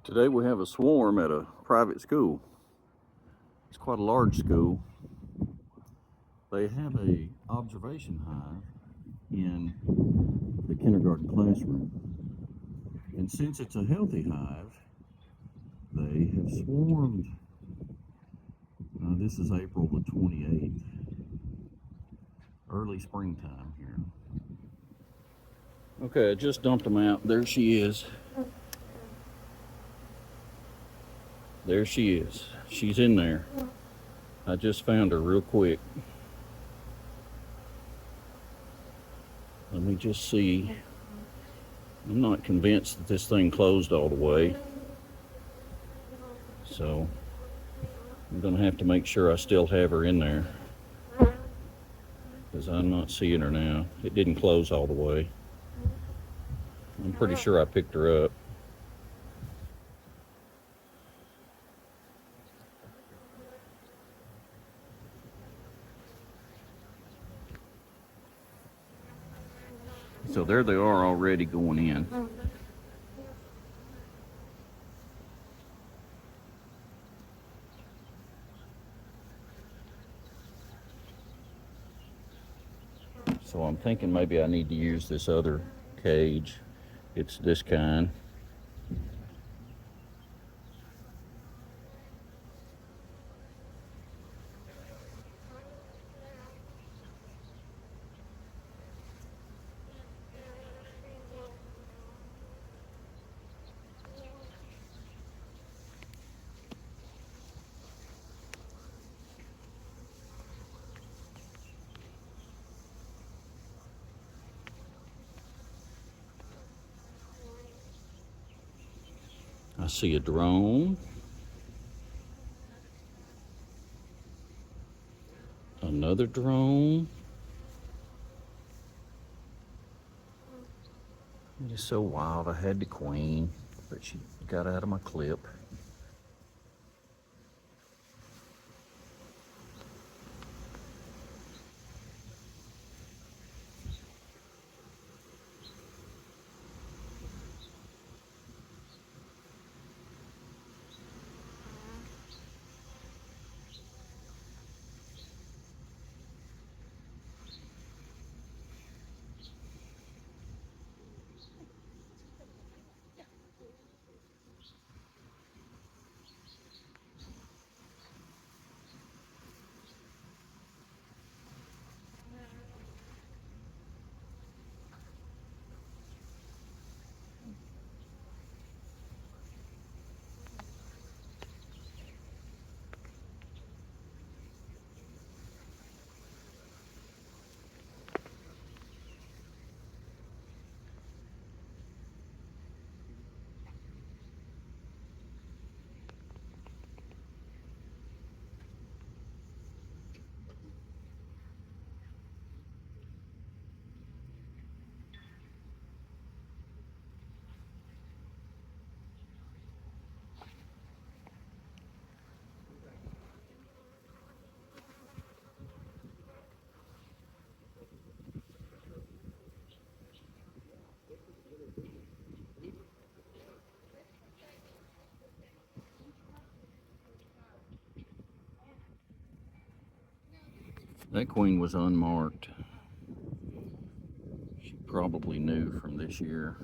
Today we have a swarm at a private school. It's quite a large school. They have a observation hive in the kindergarten classroom. And since it's a healthy hive, they have swarmed. This is April the 28th, early springtime here. Okay, I just dumped them out. There she is. There she is. She's in there. I just found her real quick. Let me just see. I'm not convinced that this thing closed all the way. So I'm gonna have to make sure I still have her in there, because I'm not seeing her now. It didn't close all the way. I'm pretty sure I picked her up. So there they are already going in. So I'm thinking maybe I need to use this other cage. It's this kind. I see a drone. Another drone. It is so wild. I had the queen, but she got out of my clip. That queen was unmarked. She probably knew from this year.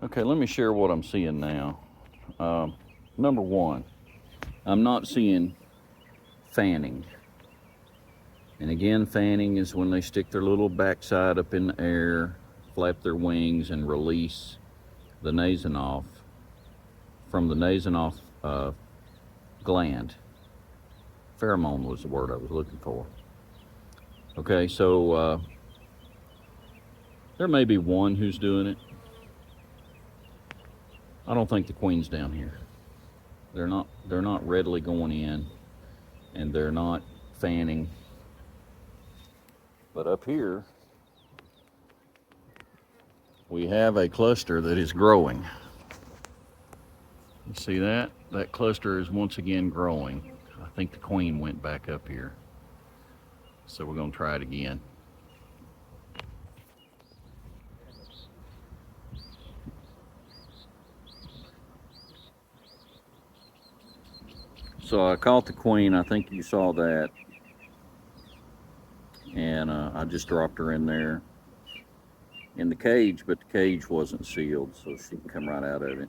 Okay, let me share what I'm seeing now. Number one, I'm not seeing fanning. And again, fanning is when they stick their little backside up in the air, flap their wings, and release the Nasonoff from the Nasonoff gland. Pheromone was the word I was looking for. Okay, so there may be one who's doing it. I don't think the queen's down here. They're not readily going in, and they're not fanning. But up here, we have a cluster that is growing. You see that? That cluster is once again growing. I think the queen went back up here. So we're going to try it again. So I caught the queen. I think you saw that. And I just dropped her in there in the cage, but the cage wasn't sealed, so she can come right out of it.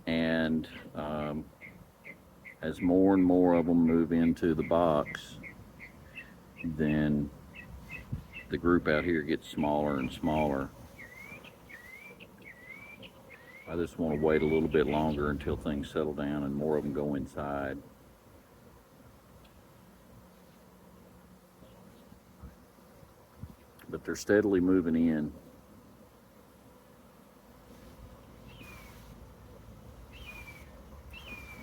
And as more and more of them move into the box, then the group out here gets smaller and smaller. I just want to wait a little bit longer until things settle down and more of them go inside. But they're steadily moving in.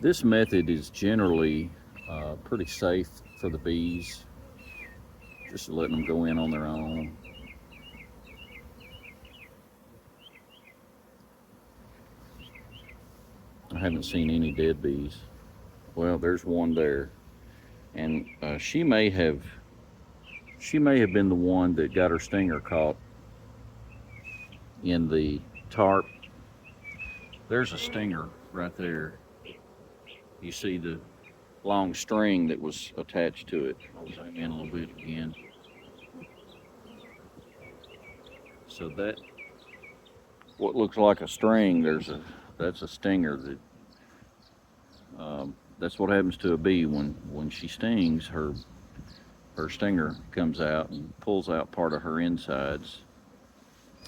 This method is generally pretty safe for the bees, just letting them go in on their own. I haven't seen any dead bees. Well, there's one there, and she may have been the one that got her stinger caught in the tarp. There's a stinger right there. You see the long string that was attached to it. I'll zoom in a little bit again. So that, what looks like a string, that's a stinger. That's what happens to a bee when she stings. Her stinger comes out and pulls out part of her insides,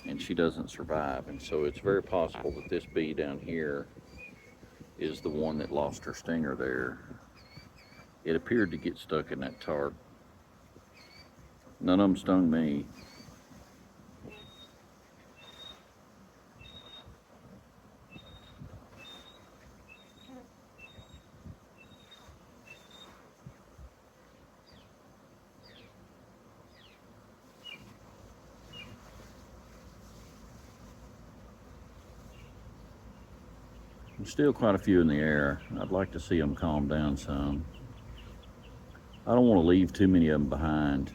and she doesn't survive. And so it's very possible that this bee down here is the one that lost her stinger there. It appeared to get stuck in that tarp. None of them stung me. There's still quite a few in the air. I'd like to see them calm down some. I don't want to leave too many of them behind.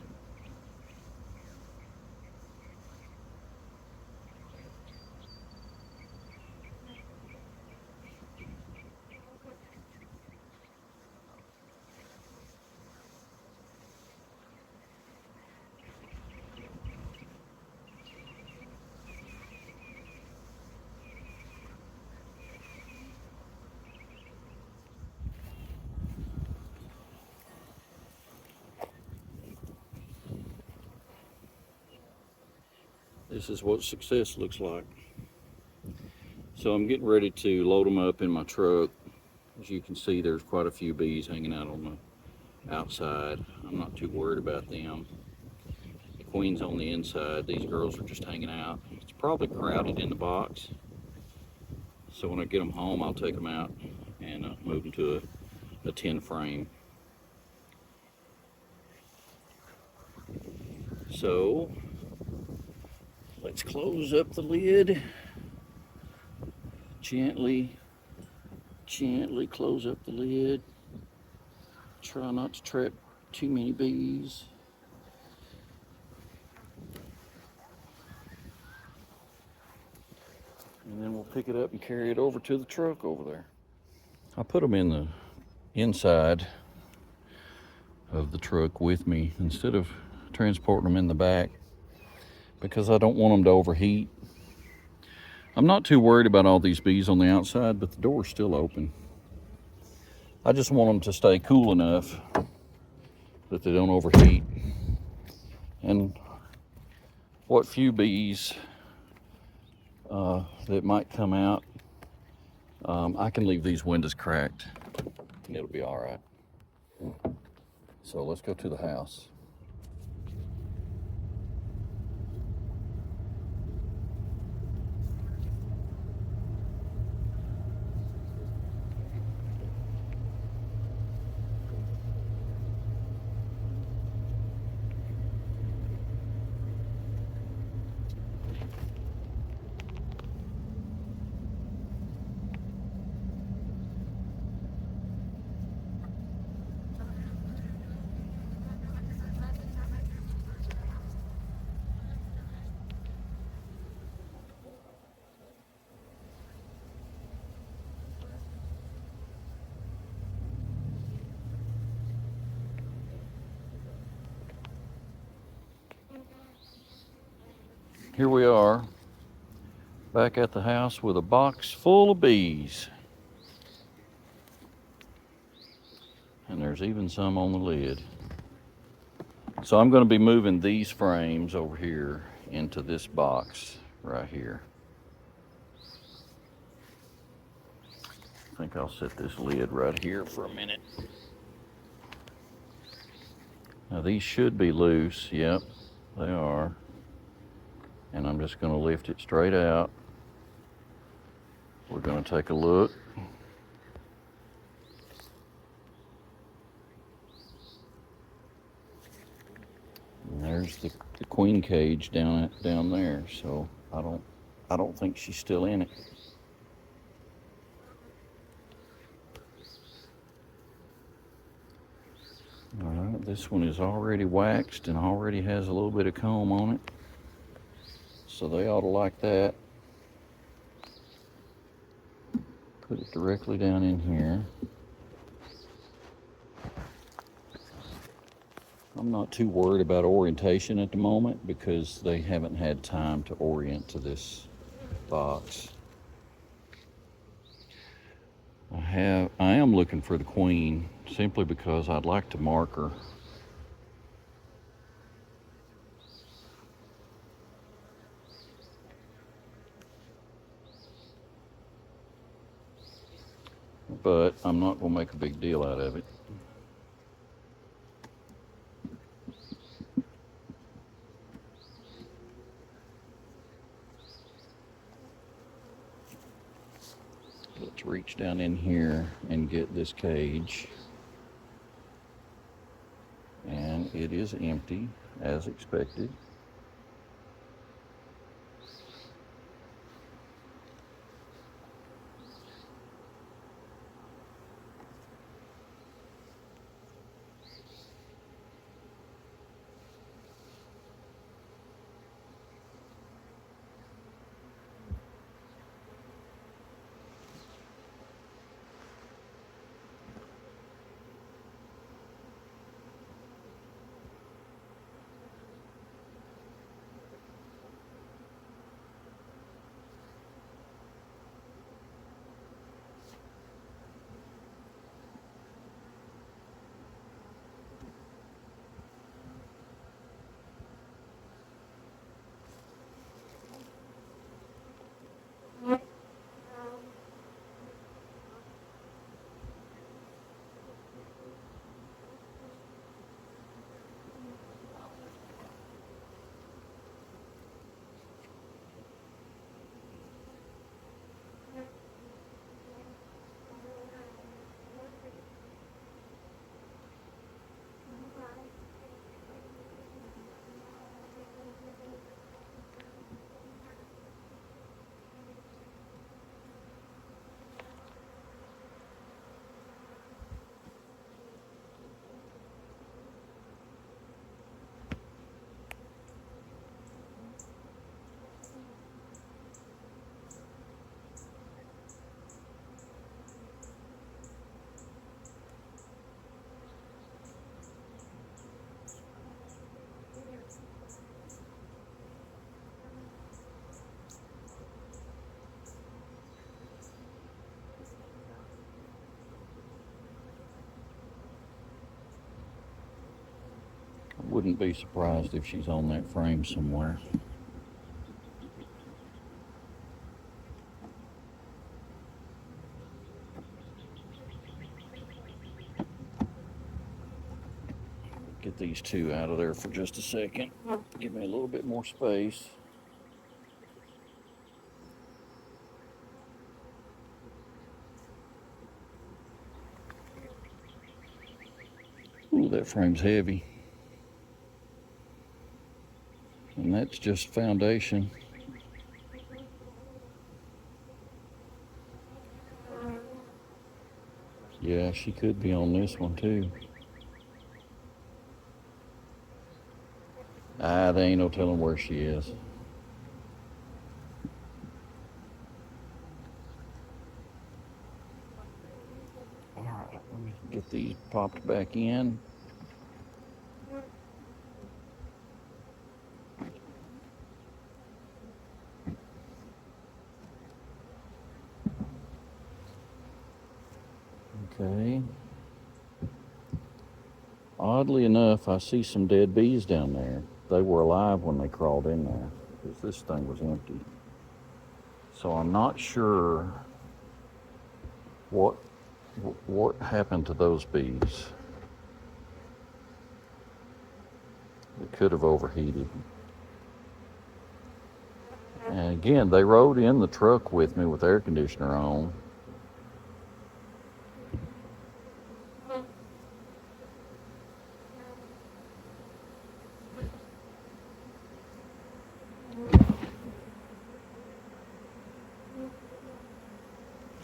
This is what success looks like. So I'm getting ready to load them up in my truck. As you can see, there's quite a few bees hanging out on the outside. I'm not too worried about them. The queen's on the inside. These girls are just hanging out. It's probably crowded in the box. So when I get them home, I'll take them out and move them to a 10 frame. So let's close up the lid. Gently close up the lid. Try not to trap too many bees. And then we'll pick it up and carry it over to the truck over there. I put them in the inside of the truck with me instead of transporting them in the back, because I don't want them to overheat. I'm not too worried about all these bees on the outside, but the door's still open. I just want them to stay cool enough that they don't overheat. And what few bees that might come out, I can leave these windows cracked and it'll be all right. So let's go to the house. Here we are, back at the house with a box full of bees. And there's even some on the lid. So I'm going to be moving these frames over here into this box right here. I think I'll set this lid right here for a minute. Now these should be loose. Yep, they are. And I'm just going to lift it straight out. We're going to take a look. And there's the queen cage down there. So I don't think she's still in it. All right, this one is already waxed and already has a little bit of comb on it. So they ought to like that. Put it directly down in here. I'm not too worried about orientation at the moment because they haven't had time to orient to this box. I am looking for the queen simply because I'd like to mark her. But I'm not going to make a big deal out of it. Let's reach down in here and get this cage. And it is empty, as expected. Wouldn't be surprised if she's on that frame somewhere. Get these two out of there for just a second. Give me a little bit more space. Ooh, that frame's heavy. And that's just foundation. Yeah, she could be on this one too. There ain't no telling where she is. All right, let me get these popped back in. Okay. Oddly enough, I see some dead bees down there. They were alive when they crawled in there because this thing was empty. So I'm not sure what happened to those bees. It could have overheated. And again, they rode in the truck with me with air conditioner on.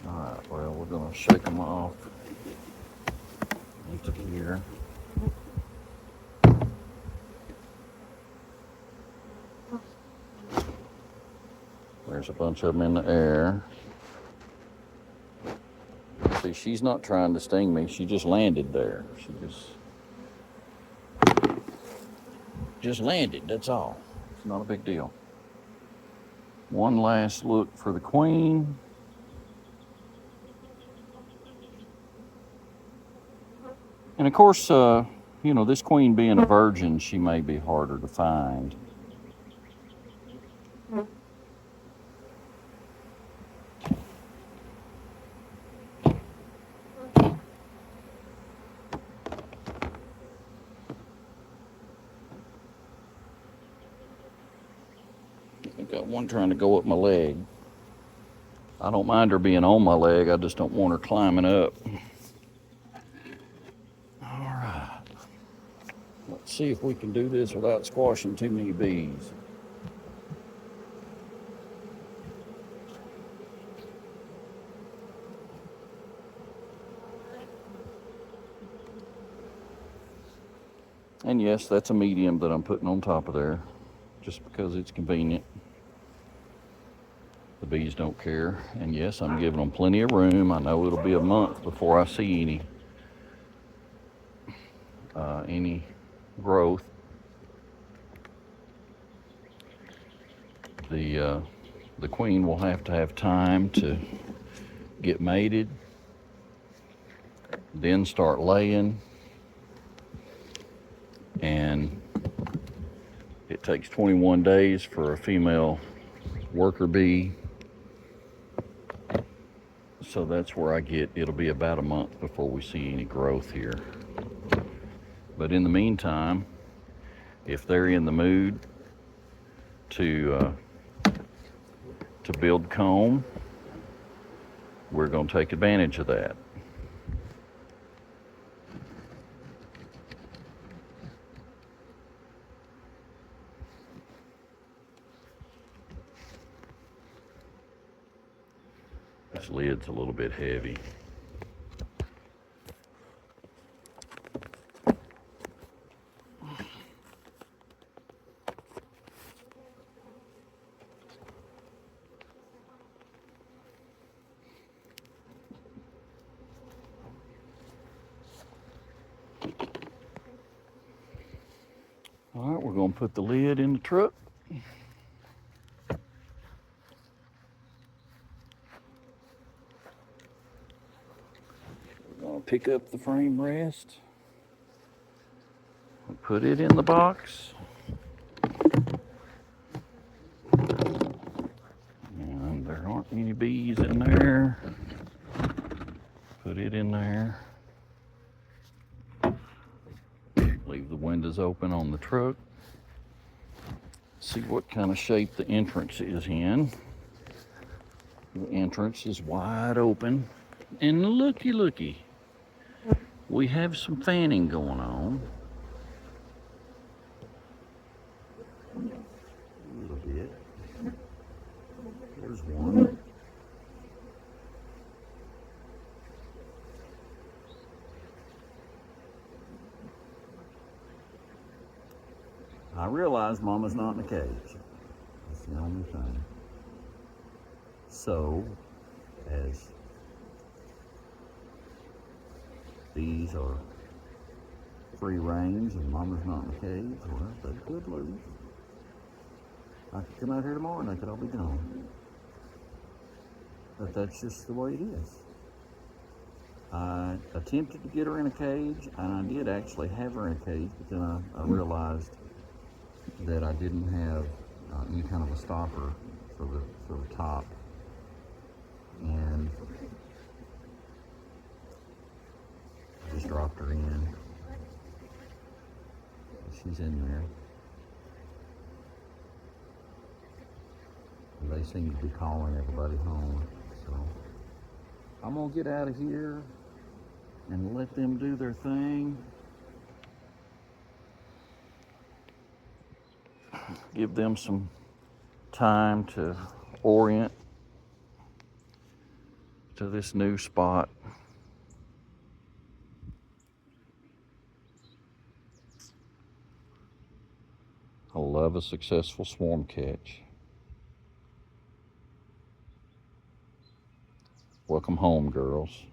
All right, well, we're gonna shake them off into here. There's a bunch of them in the air. See, she's not trying to sting me. She just landed there. She just landed, that's all. It's not a big deal. One last look for the queen. And of course, you know, this queen being a virgin, she may be harder to find. I got one trying to go up my leg. I don't mind her being on my leg, I just don't want her climbing up. All right. Let's see if we can do this without squashing too many bees. And yes, that's a medium that I'm putting on top of there, just because it's convenient. The bees don't care. And yes, I'm giving them plenty of room. I know it'll be a month before I see any growth. The queen will have to have time to get mated, then start laying, and it takes 21 days for a female worker bee. So that's where it'll be about a month before we see any growth here. But in the meantime, if they're in the mood to build comb, we're going to take advantage of that. This lid's a little bit heavy. All right, we're going to put the lid in the truck. We're going to pick up the frame rest. Put it in the box. And there aren't any bees in there. Put it in there. Leave the windows open on the truck. See what kind of shape the entrance is in. The entrance is wide open. And looky. We have some fanning going on. A little bit. There's one. I realize Mama's not in a cage. That's the only thing. So, as these are free range and Mama's not in a cage, well, they could lose. I could come out here tomorrow and they could all be gone. But that's just the way it is. I attempted to get her in a cage, and I did actually have her in a cage, but then I realized that I didn't have any kind of a stopper for the top, and I just dropped her in. She's in there. And they seem to be calling everybody home, so I'm gonna get out of here and let them do their thing. Give them some time to orient to this new spot. I love a successful swarm catch. Welcome home, girls.